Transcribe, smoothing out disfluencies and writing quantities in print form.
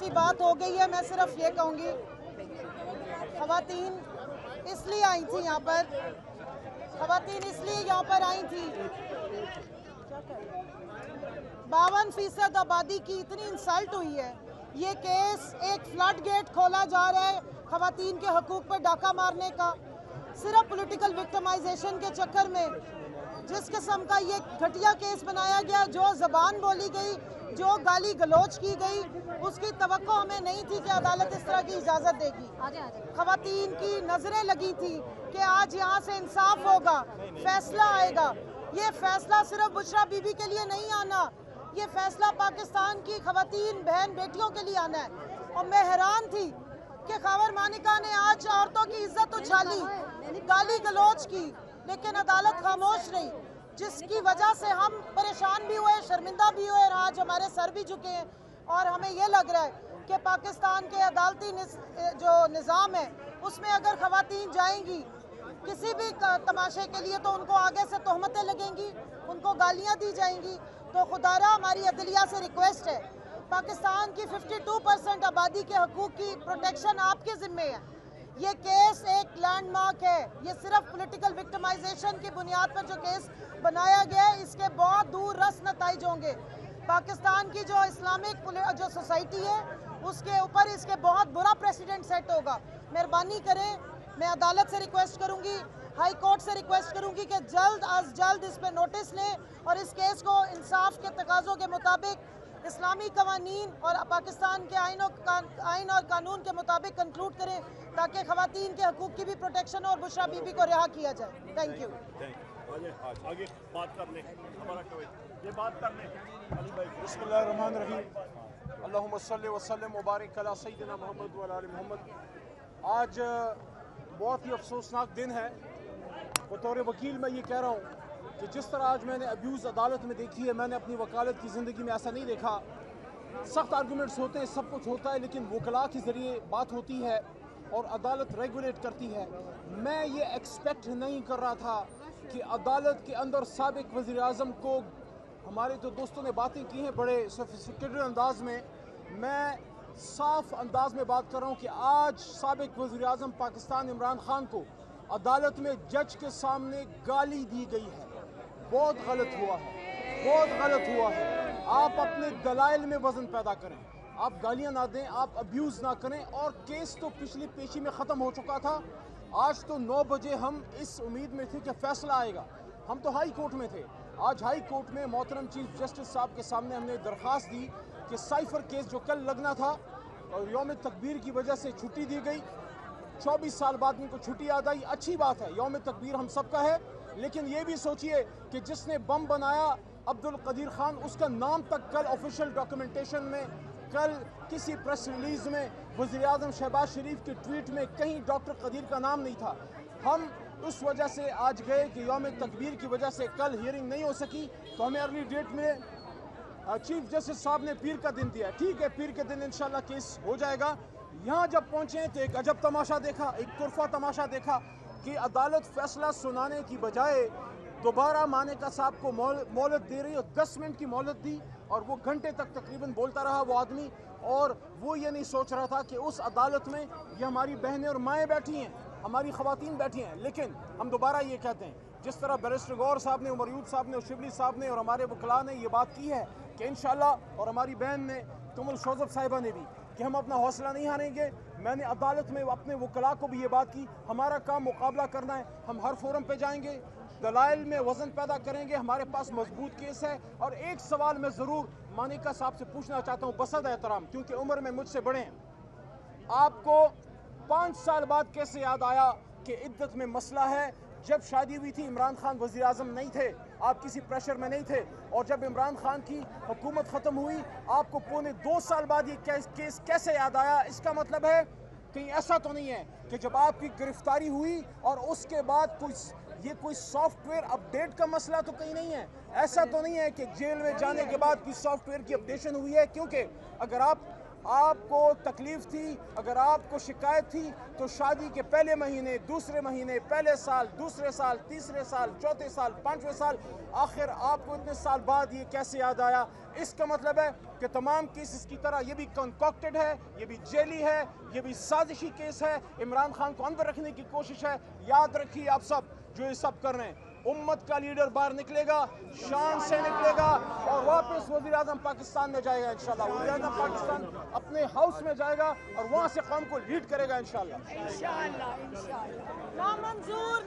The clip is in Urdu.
کافی بات ہو گئی ہے. میں صرف یہ کہوں گی خواتین اس لیے آئی تھیں یہاں پر، خواتین اس لیے یہاں پر آئی تھیں 52% آبادی کی اتنی انسلٹ ہوئی ہے. یہ کیس ایک فلڈ گیٹ کھولا جا رہا ہے خواتین کے حقوق پر ڈاکہ مارنے کا، صرف پولیٹیکل وکٹمائزیشن کے چکر میں. جس قسم کا یہ گھٹیا کیس بنایا گیا، جو زبان بولی گئی، جو گالی گلوچ کی گئی، اس کی توقع ہمیں نہیں تھی کہ عدالت اس طرح کی اجازت دے گی. خواتین کی نظریں لگی تھی کہ آج یہاں سے انصاف ہوگا، فیصلہ آئے گا. یہ فیصلہ صرف بشرا بی بی کے لیے نہیں آنا، یہ فیصلہ پاکستان کی خواتین بہن بیٹیوں کے لیے آنا ہے. اور میں حیران تھی کہ خاور مانیکا نے آج عورتوں کی عزت اچھالی، گالی گلوچ کی، لیکن عدالت خاموش رہی، جس کی وجہ سے ہم پریشان بھی ہوئے، شرمندہ بھی ہوئے، اور آج ہمارے سر بھی جھکے ہیں. اور ہمیں یہ لگ رہا ہے کہ پاکستان کے عدالتی جو نظام ہے اس میں اگر خواتین جائیں گی کسی بھی تماشے کے لیے تو ان کو آگے سے تہمتیں لگیں گی، ان کو گالیاں دی جائیں گی. تو خدارہ ہماری عدلیہ سے ریکویسٹ ہے، پاکستان کی 52% آبادی کے حقوق کی پروٹیکشن آپ کے ذمہ ہے. یہ کیس ایک لینڈ مارک ہے، یہ صرف پولیٹیکل وکٹمائزیشن کی بنیاد پر جو کیس بنایا گیا ہے اس کے بہت دور رس نتائج ہوں گے. پاکستان کی جو اسلامک جو سوسائٹی ہے اس کے اوپر اس کے بہت برا پریسیڈنٹ سیٹ ہوگا. مہربانی کریں، میں عدالت سے ریکویسٹ کروں گی، ہائی کورٹ سے ریکویسٹ کروں گی کہ جلد از جلد اس پہ نوٹس لیں اور اس کیس کو انصاف کے تقاضوں کے مطابق اسلامی قوانین اور پاکستان کے آئین اور قانون کے مطابق کنکلوڈ کریں تاکہ خواتین کے حقوق کی بھی پروٹیکشن اور بشرا بی بی کو رہا کیا جائے. Thank you. آگے بات کر لیں، یہ بات کر لیں. بسم اللہ الرحمن الرحیم. اللہم صلی وسلم وبارک علی سیدنا محمد وعلی آل محمد. آج بہت ہی افسوسناک دن ہے. بطور وکیل میں یہ کہہ رہا ہوں کہ جس طرح آج میں نے ابیوز عدالت میں دیکھی ہے، میں نے اپنی وکالت کی زندگی میں ایسا نہیں دیکھا. سخت آرگومنٹس ہوتے ہیں، سب کچھ ہوتا ہے، لیکن وکلاء کے ذریعے بات ہوتی ہے اور عدالت ریگولیٹ کرتی ہے. میں یہ ایکسپیکٹ نہیں کر رہا تھا کہ عدالت کے اندر سابق وزیر اعظم کو، ہمارے جو دوستوں نے باتیں کی ہیں بڑے سوفسٹیکیٹڈ انداز میں، میں صاف انداز میں بات کر رہا ہوں کہ آج سابق وزیر اعظم پاکستان عمران خان کو عدالت میں جج کے سامنے گالی دی گئی ہے. بہت غلط ہوا ہے، بہت غلط ہوا ہے. آپ اپنے دلائل میں وزن پیدا کریں، آپ گالیاں نہ دیں، آپ ابیوز نہ کریں. اور کیس تو پچھلی پیشی میں ختم ہو چکا تھا. آج تو 9 بجے ہم اس امید میں تھے کہ فیصلہ آئے گا. ہم تو ہائی کورٹ میں تھے. آج ہائی کورٹ میں محترم چیف جسٹس صاحب کے سامنے ہم نے درخواست دی کہ سائفر کیس جو کل لگنا تھا اور یوم تکبیر کی وجہ سے چھٹی دی گئی. 24 سال بعد ان کو چھٹی یاد آئی، اچھی بات ہے، یوم تکبیر ہم سب کا ہے. لیکن یہ بھی سوچئے کہ جس نے بم بنایا عبد القدیر خان، اس کا نام تک کل آفیشیل ڈاکومنٹیشن میں، کل کسی پریس ریلیز میں، وزیر اعظم شہباز شریف کے ٹویٹ میں کہیں ڈاکٹر قدیر کا نام نہیں تھا. ہم اس وجہ سے آج گئے کہ یوم تکبیر کی وجہ سے کل ہیئرنگ نہیں ہو سکی، تو ہمیں ارلی ڈیٹ میں چیف جسٹس صاحب نے پیر کا دن دیا. ٹھیک ہے، پیر کے دن انشاءاللہ کیس ہو جائے گا. یہاں جب پہنچے تو ایک عجب تماشا دیکھا، ایک طرفہ تماشا دیکھا کہ عدالت فیصلہ سنانے کی بجائے دوبارہ مانیکا صاحب کو مہلت دے رہی، اور 10 منٹ کی مہلت دی، اور وہ گھنٹے تک تقریباً بولتا رہا وہ آدمی. اور وہ یہ نہیں سوچ رہا تھا کہ اس عدالت میں یہ ہماری بہنیں اور مائیں بیٹھی ہیں، ہماری خواتین بیٹھی ہیں. لیکن ہم دوبارہ یہ کہتے ہیں، جس طرح بیرسٹر غور صاحب نے، عمر یوب صاحب نے، اور شبلی صاحب نے، اور ہمارے وکلاء نے یہ بات کی ہے کہ انشاءاللہ، اور ہماری بہن نے تمل شوزب صاحبہ نے بھی، کہ ہم اپنا حوصلہ نہیں ہاریں گے. میں نے عدالت میں اپنے وکلاء کو بھی یہ بات کی، ہمارا کام مقابلہ کرنا ہے. ہم ہر فورم پہ جائیں گے، دلائل میں وزن پیدا کریں گے. ہمارے پاس مضبوط کیس ہے. اور ایک سوال میں ضرور مانیکا صاحب سے پوچھنا چاہتا ہوں بصد احترام، کیونکہ عمر میں مجھ سے بڑے ہیں. آپ کو 5 سال بعد کیسے یاد آیا کہ عدت میں مسئلہ ہے؟ جب شادی ہوئی تھی عمران خان وزیر اعظم نہیں تھے، آپ کسی پریشر میں نہیں تھے. اور جب عمران خان کی حکومت ختم ہوئی، آپ کو پونے 2 سال بعد یہ کیس کیسے یاد آیا؟ اس کا مطلب ہے کہیں ایسا تو نہیں ہے کہ جب آپ کی گرفتاری ہوئی اور اس کے بعد کوئی سافٹ ویئر اپڈیٹ کا مسئلہ تو کہیں نہیں ہے؟ ایسا تو نہیں ہے کہ جیل میں جانے کے بعد کوئی سافٹ ویئر کی اپڈیشن ہوئی ہے؟ کیونکہ اگر آپ آپ کو تکلیف تھی، اگر آپ کو شکایت تھی تو شادی کے پہلے مہینے، دوسرے مہینے، پہلے سال، دوسرے سال، تیسرے سال، چوتھے سال، پانچویں سال، آخر آپ کو اتنے سال بعد یہ کیسے یاد آیا؟ اس کا مطلب ہے کہ تمام کیسز کی طرح یہ بھی کنکاکٹڈ ہے، یہ بھی جیلی ہے، یہ بھی سازشی کیس ہے، عمران خان کو اندر رکھنے کی کوشش ہے۔ یاد رکھیے آپ سب جو یہ سب کر رہے ہیں، امت کا لیڈر باہر نکلے گا، شان سے نکلے گا اور واپس وزیر اعظم پاکستان میں جائے گا انشاءاللہ۔ وزیر اعظم پاکستان اپنے ہاؤس میں جائے گا اور وہاں سے قوم کو لیڈ کرے گا انشاءاللہ۔ نامنظور